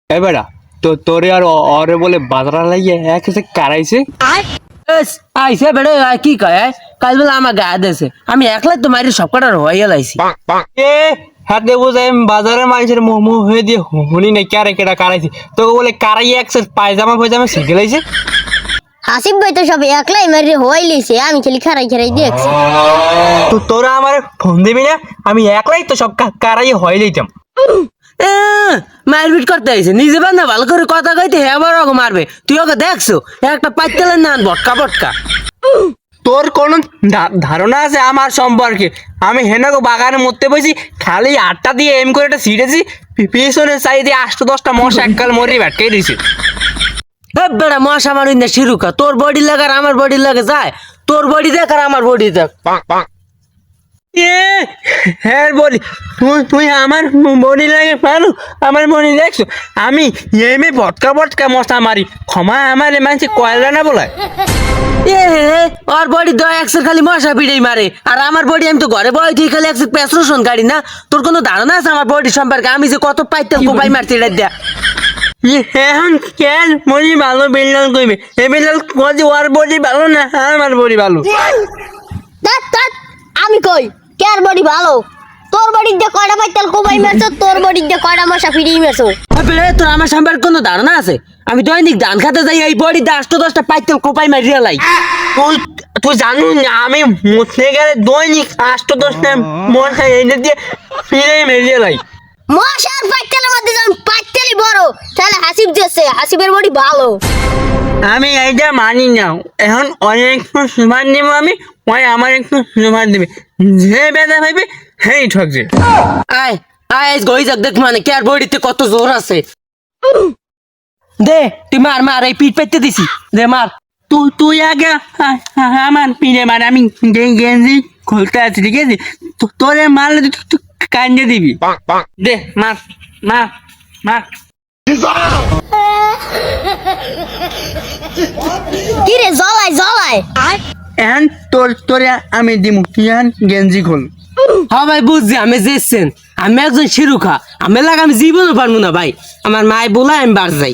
এবারা তো তোরে আর অরে বলে বাজারা লাগিয়ে একে কারাইছে। আইসে বেড়ে কি কয় কাল বেলা আমার গায়ে দিয়েছে আমি একলাই তো মারি সব কটার হয়ে লাইছি। এ হাতে বোঝাই বাজারের মানুষের মোমো হয়ে দিয়ে হুনি নাই কারে কেটা কারাইছে তো বলে কারাই একসাথে পায়জামা ফায়জামা শিখে লাইছে। হাসিব ভাই তো সব একলাই মারি হয়ে লিছে আমি খালি খারাই খারাই দেখছি। তো তোরা আমার ফোন দিবি না আমি একলাই তো সব কারাই হয়ে যাইতাম। মারপিট করতে আইছে নিজে বান্ধা ভালো করে কথা কইতে হে আবার ওকে মারবে তুই ওকে দেখছো একটা পাইতেলেন না বটকা বটকা। তোর কোন ধারণা আছে আমার সম্পর্কে? আমি হেনাগো বাগানের মধ্যে বসি খালি আটটা দিয়ে এম করে একটা ছিটেছি পিছনে চাই দিয়ে 8-10টা মশা এককাল মরি ব্যাটকে দিয়েছি। বেড়া মশা মারি না শিরুকা তোর বডি লাগে আর আমার বডি লাগে যায় তোর বডি দেখ আর আমার বডি দেখ। হ্যাঁ বলি তুই আমার বডি লাগে পারো আমার বডি দেখছো আমি এমে ভটকা ভটকা মশা মারি ক্ষমা আমার মানুষ কয়লা না বলায়। এ ওর বডি দয় একশো খালি মশা পিড়েই মারে আর আমার বডি আমি তো ঘরে বয় ঠিক খালি একশো পেঁচ রসুন গাড়ি না তোর কোনো ধারণা আছে আমার বডি সম্পর্কে আমি যে কত পাইতাম কোপাই মারছি এটা দেয়া। এখন কেন বডি ভালো বিল্লাল কইবে এ বিল্লাল কদি ওর বডি ভালো না আমার বডি ভালো। আমি কই কার বডি ভালো তোর বডি দিয়ে কয়টা পাইতাল কোবাই মারছো তোর বডি দিয়ে কয়টা মশা ফিরিয়ে মারছো। তোর আমার সম্পর্কে কোনো ধারণা আছে আমি দৈনিক ধান খাতে যাই এই বডি 10-10টা পাইতাল কোপাই মারিয়া লাই। তুই জানো না আমি মুছতে গেলে দৈনিক 8-10টা মশা এনে দিয়ে ফিরে মেরিয়ে লাই। মশার পাইতালের মধ্যে যখন পাইতালি বড় তাহলে হাসিব দিয়েছে হাসিবের বডি ভালো। আমি এইটা মানি না এখন অনেক সুমান দিব আমি ওই আমার একটু সুমান দিবে যে বেদা ভাইবে হেই ঠকছে। আয় আয় গই যাক দেখ মানে কার বডিতে কত জোর আছে দে তুই মার মার এই পিঠ পাইতে দিছি দে মার। তুই আগে আমার পিড়ে মার আমি গেঞ্জি খুলতে আছি ঠিক আছে তোরে মারলে তুই কান্দে দিবি দে মার মার মার। কি রে জ্বলাই জ্বলাই এখন তোরে আমি দিমু তুই এখন গেঞ্জি খোল। হ্যাঁ ভাই বুঝছি আমি যেছেন আমি একজন শিরুখা আমি লাগে আমি জীবনও পারবো না ভাই আমার মায় বলে আমি বার যাই।